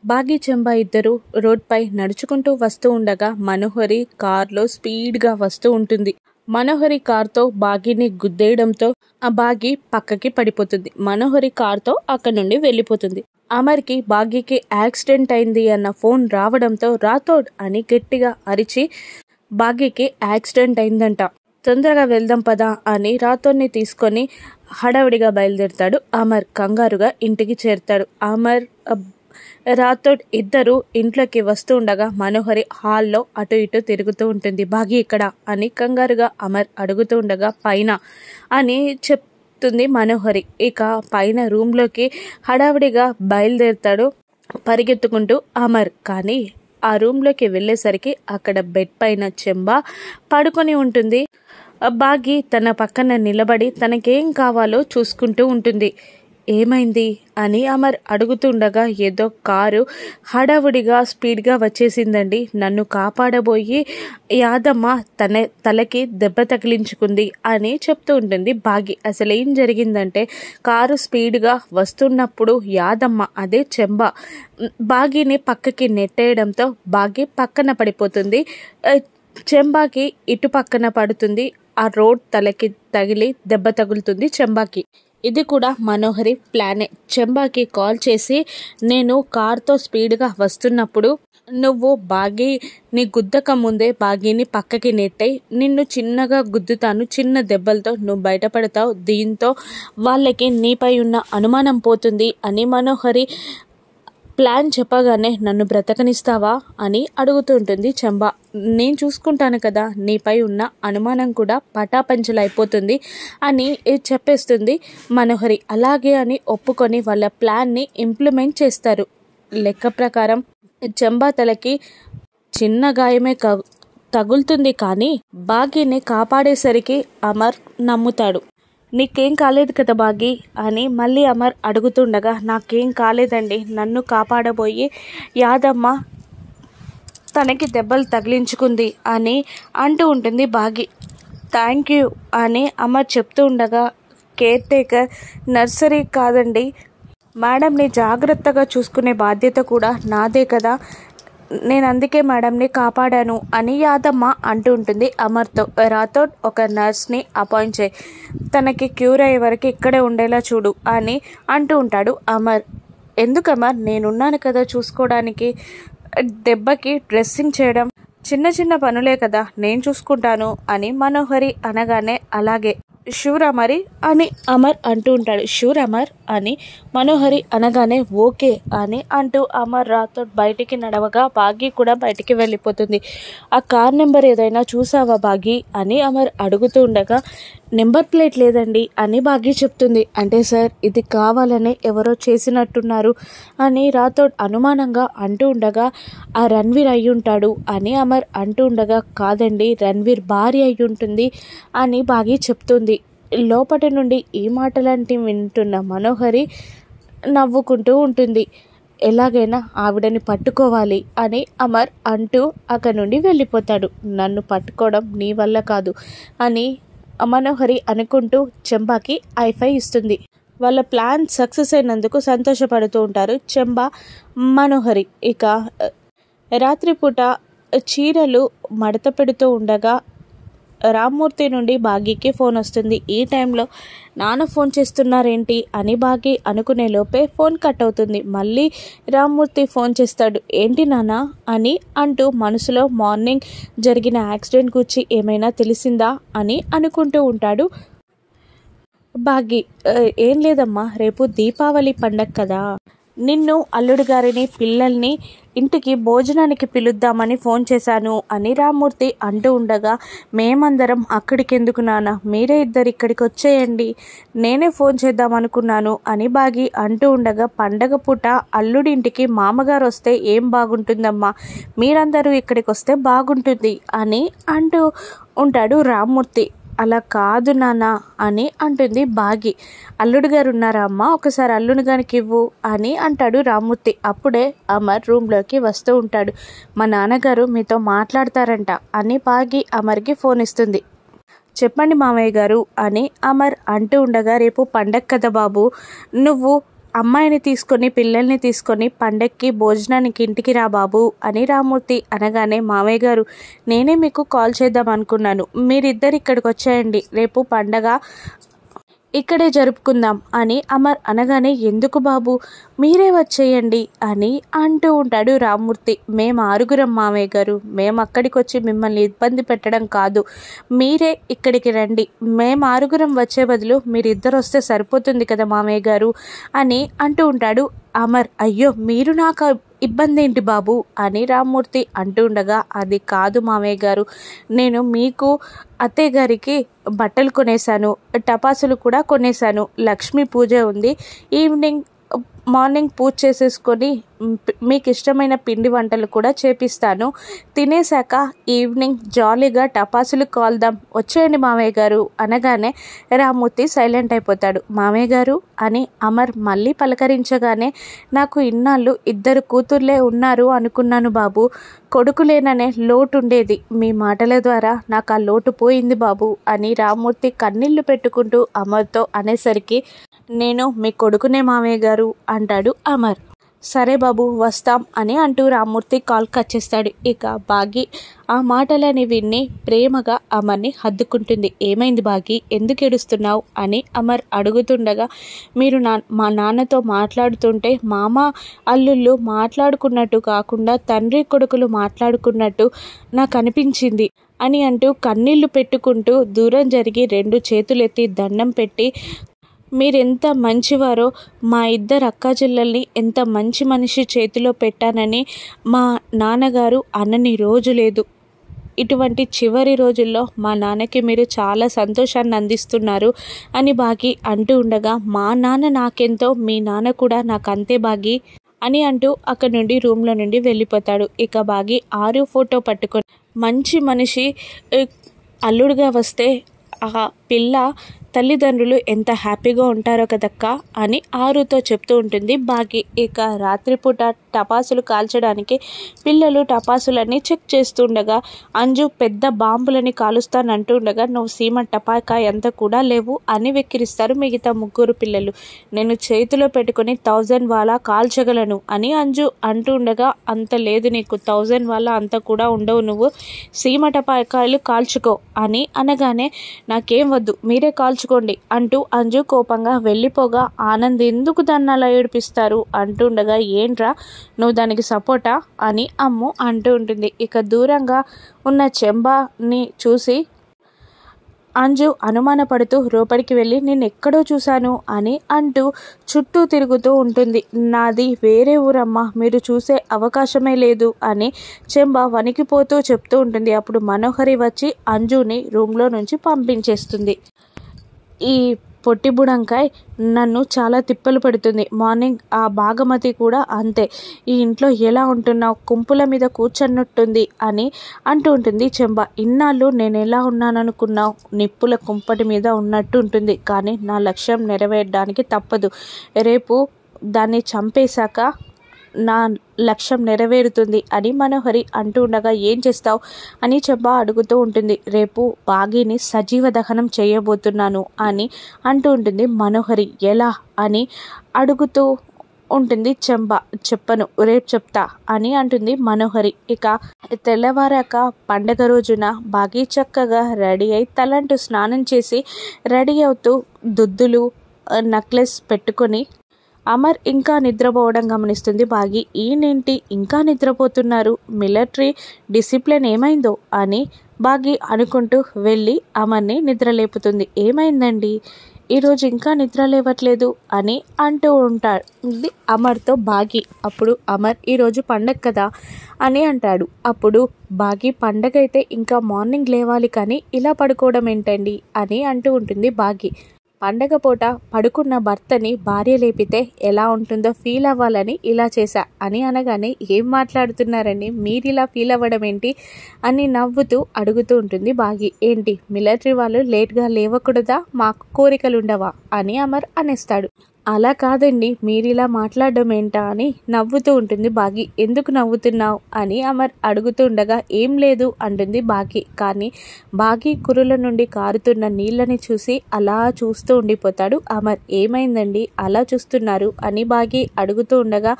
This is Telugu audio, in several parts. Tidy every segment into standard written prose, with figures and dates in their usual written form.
బాగి చెంబా ఇద్దరు రోడ్పై నడుచుకుంటూ వస్తూ ఉండగా మనోహరి కార్లో స్పీడ్గా వస్తూ ఉంటుంది. మనోహరి కార్తో బాగిని గుద్దేయడంతో ఆ బాగి పక్కకి పడిపోతుంది. మనోహరి కార్తో అక్కడి నుండి వెళ్ళిపోతుంది. అమర్కి బాగికి యాక్సిడెంట్ అయింది అన్న ఫోన్ రావడంతో రాథోడ్ అని గట్టిగా అరిచి బాగికి యాక్సిడెంట్ అయిందంట, తొందరగా వెళ్దాం పదా అని రాథోడ్ని తీసుకొని హడావిడిగా బయలుదేరుతాడు. అమర్ కంగారుగా ఇంటికి చేరుతాడు. అమర్ రాథోడ్ ఇద్దరు ఇంట్లోకి వస్తూ ఉండగా మనోహరి హాల్లో అటు ఇటు తిరుగుతూ ఉంటుంది. బాగి ఇక్కడ అని కంగారుగా అమర్ అడుగుతూ ఉండగా పైన అని చెప్తుంది మనోహరి. ఇక పైన రూమ్లోకి హడావిడిగా బయలుదేరుతాడు పరిగెత్తుకుంటూ అమర్. కానీ ఆ రూమ్లోకి వెళ్ళేసరికి అక్కడ బెడ్ పైన చెంబా పడుకొని ఉంటుంది. బాగి తన పక్కన నిలబడి తనకేం కావాలో చూసుకుంటూ ఉంటుంది. ఏమైంది అని అమర్ అడుగుతుండగా ఏదో కారు హడావుడిగా స్పీడ్గా వచ్చేసిందండి, నన్ను కాపాడబోయి యాదమ్మ తలకి దెబ్బ తగిలించుకుంది అని చెప్తూ ఉంటుంది బాగి. అసలు ఏం జరిగిందంటే కారు స్పీడ్గా వస్తున్నప్పుడు యాదమ్మ అదే చెంబ బాగిని పక్కకి నెట్టేయడంతో బాగి పక్కన పడిపోతుంది. చెంబాకి ఇటు పక్కన పడుతుంది. ఆ రోడ్ తలకి తగిలి దెబ్బ తగులుతుంది చెంబాకి. ఇది కూడా మనోహరి ప్లానే. చెంబాకి కాల్ చేసి నేను కార్తో స్పీడ్గా వస్తున్నప్పుడు నువ్వు బాగిని గుద్దక ముందే బాగిని పక్కకి నెట్టాయి, నిన్ను చిన్నగా గుద్దుతాను, చిన్న దెబ్బలతో నువ్వు బయటపడతావు, దీంతో వాళ్ళకి నీపై ఉన్న అనుమానం పోతుంది అని మనోహరి ప్లాన్ చెప్పగానే నన్ను బ్రతకనిస్తావా అని అడుగుతుంటుంది చెంబా. నేను చూసుకుంటాను కదా, నీపై ఉన్న అనుమానం కూడా పటాపంచలైపోతుంది అని చెప్పేస్తుంది మనోహరి. అలాగే అని ఒప్పుకొని వాళ్ళ ప్లాన్ని ఇంప్లిమెంట్ చేస్తారు. లెక్క ప్రకారం చెంబా తలకి చిన్న గాయమే తగులుతుంది, కానీ బాగిని కాపాడేసరికి అమర్ నమ్ముతాడు. నీకేం కాలేదు కదా బాగి అని మళ్ళీ అమర్ అడుగుతుండగా నాకేం కాలేదండి, నన్ను కాపాడబోయి యాదమ్మ తనకి దెబ్బలు తగిలించుకుంది అని అంటూ ఉంటుంది బాగి. థ్యాంక్ యూ అని అమర్ చెప్తూ ఉండగా కేర్ టేకర్ నర్సరీ కాదండి మేడంని జాగ్రత్తగా చూసుకునే బాధ్యత కూడా నాదే కదా, నేను అందుకే మేడంని కాపాడాను అని యాదమ్మ అంటూ ఉంటుంది అమర్తో. రాథోడ్ ఒక నర్స్ని అపాయింట్ చేయి, తనకి క్యూర్ అయ్యే వరకు ఇక్కడే ఉండేలా చూడు అని అంటూ ఉంటాడు అమర్. ఎందుకు అమర్, నేనున్నాను కదా చూసుకోవడానికి, దెబ్బకి డ్రెస్సింగ్ చేయడం చిన్న చిన్న పనులే కదా, నేను చూసుకుంటాను అని మనోహరి అనగానే అలాగే షూరా మరి అని అమర్ అంటూ ఉంటాడు. షూర్ అమర్ అని మనోహరి అనగానే ఓకే అని అంటూ అమర్ రాథోడ్ బయటికి నడవగా బాగి కూడా బయటికి వెళ్ళిపోతుంది. ఆ కార్ నెంబర్ ఏదైనా చూసావా బాగి అని అమర్ అడుగుతూ ఉండగా నెంబర్ ప్లేట్ లేదండి అని బాగి చెప్తుంది. అంటే సార్ ఇది కావాలనే ఎవరో చేసినట్టున్నారు అని రాథోడ్ అనుమానంగా అంటూ ఉండగా ఆ రణ్వీర్ అయ్యుంటాడు అని అమర్ అంటూ ఉండగా కాదండి రణ్వీర్ భార్య అయ్యుంటుంది అని బాగి చెప్తుంది. లోపటి నుండి ఈ మాటలంటి వింటున్న మనోహరి నవ్వుకుంటూ ఉంటుంది. ఎలాగైనా ఆవిడని పట్టుకోవాలి అని అమర్ అంటూ అక్కడి నుండి వెళ్ళిపోతాడు. నన్ను పట్టుకోవడం నీ వల్ల కాదు అని మనోహరి అనుకుంటూ చెంబాకి ఐఫై ఇస్తుంది. వాళ్ళ ప్లాన్ సక్సెస్ అయినందుకు సంతోషపడుతూ ఉంటారు చెంబా మనోహరి. ఇక రాత్రిపూట చీరలు మడత పెడుతూ ఉండగా రామ్మూర్తి నుండి బాగికి ఫోన్ వస్తుంది. ఈ టైంలో నాన్న ఫోన్ చేస్తున్నారేంటి అని బాగి అనుకునే లోపే ఫోన్ కట్ అవుతుంది. మళ్ళీ రామ్మూర్తి ఫోన్ చేస్తాడు. ఏంటి నాన్న అని అంటూ మనసులో మార్నింగ్ జరిగిన యాక్సిడెంట్ గురించి ఏమైనా తెలిసిందా అని అనుకుంటూ ఉంటాడు బాగి. ఏం లేదమ్మా, రేపు దీపావళి పండగ కదా, నిన్ను అల్లుడు గారిని పిల్లల్ని ఇంటికి భోజనానికి పిలుద్దామని ఫోన్ చేశాను అని రామ్మూర్తి అంటూ ఉండగా మేమందరం అక్కడికి ఎందుకు నాన్న, మీరే ఇద్దరు ఇక్కడికి వచ్చేయండి, నేనే ఫోన్ చేద్దాం అనుకున్నాను అని బాగి అంటూ ఉండగా పండగ పూట అల్లుడింటికి మామగారు వస్తే ఏం బాగుంటుందమ్మా, మీరందరూ ఇక్కడికి వస్తే బాగుంటుంది అని అంటూ ఉంటాడు రామ్మూర్తి. అలా కాదు నాన్న అని అంటుంది బాగి. అల్లుడు గారు ఉన్నారా అమ్మ, ఒకసారి అల్లుడు గారికి ఇవ్వు అని అంటాడు రామ్మూర్తి. అప్పుడే అమర్ రూమ్లోకి వస్తూ ఉంటాడు. మా నాన్నగారు మీతో మాట్లాడతారంట అని బాగి అమర్కి ఫోన్ ఇస్తుంది. చెప్పండి మామయ్య గారు అని అమర్ అంటూ ఉండగా రేపు పండగ కదా బాబు, నువ్వు అమ్మాయిని తీసుకొని పిల్లల్ని తీసుకొని పండక్కి భోజనానికి ఇంటికి రా బాబు అని రామ్మూర్తి అనగానే, మామయ్య గారు నేనే మీకు కాల్ చేద్దాం అనుకున్నాను, మీరిద్దరు ఇక్కడికి వచ్చేయండి, రేపు పండగ ఇక్కడే జరుపుకుందాం అని అమర్ అనగానే, ఎందుకు బాబు మీరే వచ్చేయండి అని అంటూ ఉంటాడు రామ్మూర్తి. మేము 6గురం మామయ్య గారు, మేము అక్కడికి వచ్చి మిమ్మల్ని ఇబ్బంది పెట్టడం కాదు, మీరే ఇక్కడికి రండి, మేము 6గురం వచ్చే బదులు మీరిద్దరు వస్తే సరిపోతుంది కదా మామయ్య గారు అని అంటూ ఉంటాడు అమర్. అయ్యో మీరు నాకు ఇబ్బంది ఏంటి బాబు అని రామ్మూర్తి అంటూ ఉండగా, అది కాదు మామయ్య గారు, నేను మీకు అత్తయ్య గారికి బట్టలు కొనేశాను, టపాసులు కూడా కొనేశాను, లక్ష్మీ పూజ ఉంది, మార్నింగ్ పూజ చేసేసుకొని మీకు ఇష్టమైన పిండి వంటలు కూడా చేపిస్తాను, తినేశాక ఈవినింగ్ జాలీగా టపాసులు కాల్దాం, వచ్చేయండి మామయ్య గారు అనగానే రామ్మూర్తి సైలెంట్ అయిపోతాడు. మామయ్య గారు అని అమర్ మళ్ళీ పలకరించగానే, నాకు ఇన్నాళ్ళు 2 కూతుర్లే ఉన్నారు అనుకున్నాను బాబు, కొడుకులేననే లోటు ఉండేది, మీ మాటల ద్వారా నాకు ఆ లోటు పోయింది బాబు అని రామ్మూర్తి కన్నీళ్లు పెట్టుకుంటూ అమర్తో అనేసరికి, నేను మీ కొడుకునే మామయ్య గారు అంటాడు అమర్. సరే బాబు వస్తాం అని అంటూ రామ్మూర్తి కాల్ కట్ చేస్తాడు. ఇక బాగి ఆ మాటలని విని ప్రేమగా అమర్ని హత్తుకుంటుంది. ఏమైంది బాగి, ఎందుకు ఏడుస్తున్నావు అని అమర్ అడుగుతుండగా, మీరు మా నాన్నతో మాట్లాడుతుంటే మామ అల్లుళ్ళు మాట్లాడుకున్నట్టు కాకుండా తండ్రి కొడుకులు మాట్లాడుకున్నట్టు నాకు అనిపించింది అని అంటూ కన్నీళ్లు పెట్టుకుంటూ దూరం జరిగి 2 చేతులెత్తి దండం పెట్టి, మీరెంత మంచివారో, మా 2 అక్కాచెల్లెల్ని ఎంత మంచి మనిషి చేతిలో పెట్టానని మా నాన్నగారు అనని రోజు లేదు, ఇటువంటి చివరి రోజుల్లో మా నాన్నకి మీరు చాలా సంతోషాన్ని అందిస్తున్నారు అని బాగి అంటూ ఉండగా, మా నాన్న నాకెంతో మీ నాన్న కూడా నాకు అంతే బాగి అని అంటూ అక్కడి నుండి రూమ్లో నుండి వెళ్ళిపోతాడు. ఇక బాగి ఆరు ఫోటో పట్టుకొని, మంచి మనిషి అల్లుడుగా వస్తే ఆ పిల్ల తల్లిదండ్రులు ఎంత హ్యాపీగా ఉంటారో కదక్క అని ఆరుతో చెప్తూ ఉంటుంది బాగి. ఇక రాత్రిపూట టపాసులు కాల్చడానికి పిల్లలు టపాసులన్నీ చెక్ చేస్తుండగా, అంజు పెద్ద బాంబులని కాలుస్తానంటూ ఉండగా, నువ్వు సీమ టపాకాయ అంతా కూడా లేవు అని వెక్కిరిస్తారు మిగతా 3 పిల్లలు. నేను చేతిలో పెట్టుకుని 1000 వాలా కాల్చగలను అని అంజు అంటూ ఉండగా, అంత లేదు నీకు, 1000 వాలా అంత కూడా ఉండవు, నువ్వు సీమ టపాకాయలు కాల్చుకో అని అనగానే, నాకేం వద్దు మీరే కాల్చుకోండి అంటూ అంజు కోపంగా వెళ్ళిపోగా, ఆనంద్ ఎందుకు దాన్ని అలా ఏడిపిస్తారు అంటుండగా, ఏంట్రా నువ్వు దానికి సపోర్టా అని అమ్ము అంటూ ఉంటుంది. ఇక దూరంగా ఉన్న చెంబాని చూసి అంజు అనుమానపడుతూ లోపలికి వెళ్ళి, నేను ఎక్కడో చూశాను అని అంటూ చుట్టూ తిరుగుతూ ఉంటుంది. నాది వేరే ఊరమ్మా, మీరు చూసే అవకాశమే లేదు అని చెంబ వణికిపోతూ చెప్తూ ఉంటుంది. అప్పుడు మనోహరి వచ్చి అంజుని రూమ్లో నుంచి పంపించేస్తుంది. ఈ పొట్టి బుడంకాయ్ నన్ను చాలా తిప్పలు పెడుతుంది, మార్నింగ్ ఆ భాగమతి కూడా అంతే, ఈ ఇంట్లో ఎలా ఉంటున్నావు, కుంపుల మీద కూర్చున్నట్టుంది అని అంటూ ఉంటుంది చెంబ. ఇన్నాళ్ళు నేను ఎలా ఉన్నాననుకున్నావు, నిప్పుల కుంపటి మీద ఉన్నట్టు ఉంటుంది, కానీ నా లక్ష్యం నెరవేరడానికి తప్పదు, రేపు దాన్ని చంపేశాక నా లక్ష్యం నెరవేరుతుంది అని మనోహరి అంటూ ఉండగా, ఏం చేస్తావు అని చెంబ అడుగుతూ ఉంటుంది. రేపు బాగిని సజీవ దహనం చేయబోతున్నాను అని అంటూ ఉంటుంది మనోహరి. ఎలా అని అడుగుతూ ఉంటుంది చెంబ. చెప్పను, రేపు చెప్తా అని అంటుంది మనోహరి. ఇక తెల్లవారాక పండగ రోజున బాగి చక్కగా రెడీ అయి తలంటూ స్నానం చేసి రెడీ అవుతూ దుద్దులు నెక్లెస్ పెట్టుకొని అమర్ ఇంకా నిద్రపోవడం గమనిస్తుంది బాగి. ఈయనేంటి ఇంకా నిద్రపోతున్నారు, మిలిటరీ డిసిప్లిన్ ఏమైందో అని బాగి అనుకుంటూ వెళ్ళి అమర్ని నిద్రలేపుతుంది. ఏమైందండి ఈరోజు ఇంకా నిద్ర లేవట్లేదు అని అంటూ ఉంటాడు అమర్తో బాగి. అప్పుడు అమర్, ఈరోజు పండగ కదా అని అంటాడు. అప్పుడు బాగి, పండగ అయితే ఇంకా మార్నింగ్ లేవాలి కానీ ఇలా పడుకోవడం ఏంటండి అని అంటూ ఉంటుంది బాగి. పండగ పూట పడుకున్న భర్తని భార్య లేపితే ఎలా ఉంటుందో ఫీల్ అవ్వాలని ఇలా చేశా అని అనగానే, ఏం మాట్లాడుతున్నారని మీరు ఇలా ఫీల్ అవ్వడం ఏంటి అని నవ్వుతూ అడుగుతూ ఉంటుంది బాగి. ఏంటి మిలిటరీ వాళ్ళు లేట్గా లేవకూడదా, మాకు కోరికలు ఉండవా అని అమర్ అనేస్తాడు. అలా కాదండి, మీరిలా మాట్లాడడం ఏంటా అని నవ్వుతూ ఉంటుంది బాగి. ఎందుకు నవ్వుతున్నావు అని అమర్ అడుగుతూ ఉండగా ఏం లేదు అంటుంది బాగి. కానీ బాగి కురుల నుండి కారుతున్న నీళ్ళని చూసి అలా చూస్తూ ఉండిపోతాడు అమర్. ఏమైందండి అలా చూస్తున్నారు అని బాగి అడుగుతూ ఉండగా,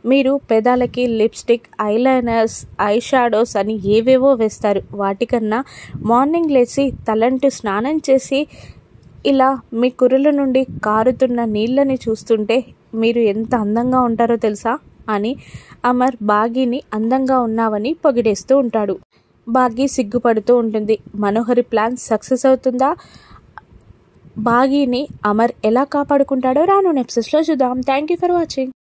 మీరు పెదాలకి లిప్స్టిక్, ఐలైనర్స్, ఐ షాడోస్ అని ఏవేవో వేస్తారు. వాటికన్నా మార్నింగ్ లేచి తలంటు స్నానం చేసి ఇలా మీ కురుల నుండి కారుతున్న నీళ్ళని చూస్తుంటే మీరు ఎంత అందంగా ఉంటారో తెలుసా అని అమర్ బాగిని అందంగా ఉన్నావని పొగిడేస్తూ ఉంటాడు. బాగి సిగ్గుపడుతూ ఉంటుంది. మనోహరి ప్లాన్ సక్సెస్ అవుతుందా? బాగిని అమర్ ఎలా కాపాడుకుంటాడో రాను ఎపిసోడ్స్లో చూద్దాం. Thank you for watching.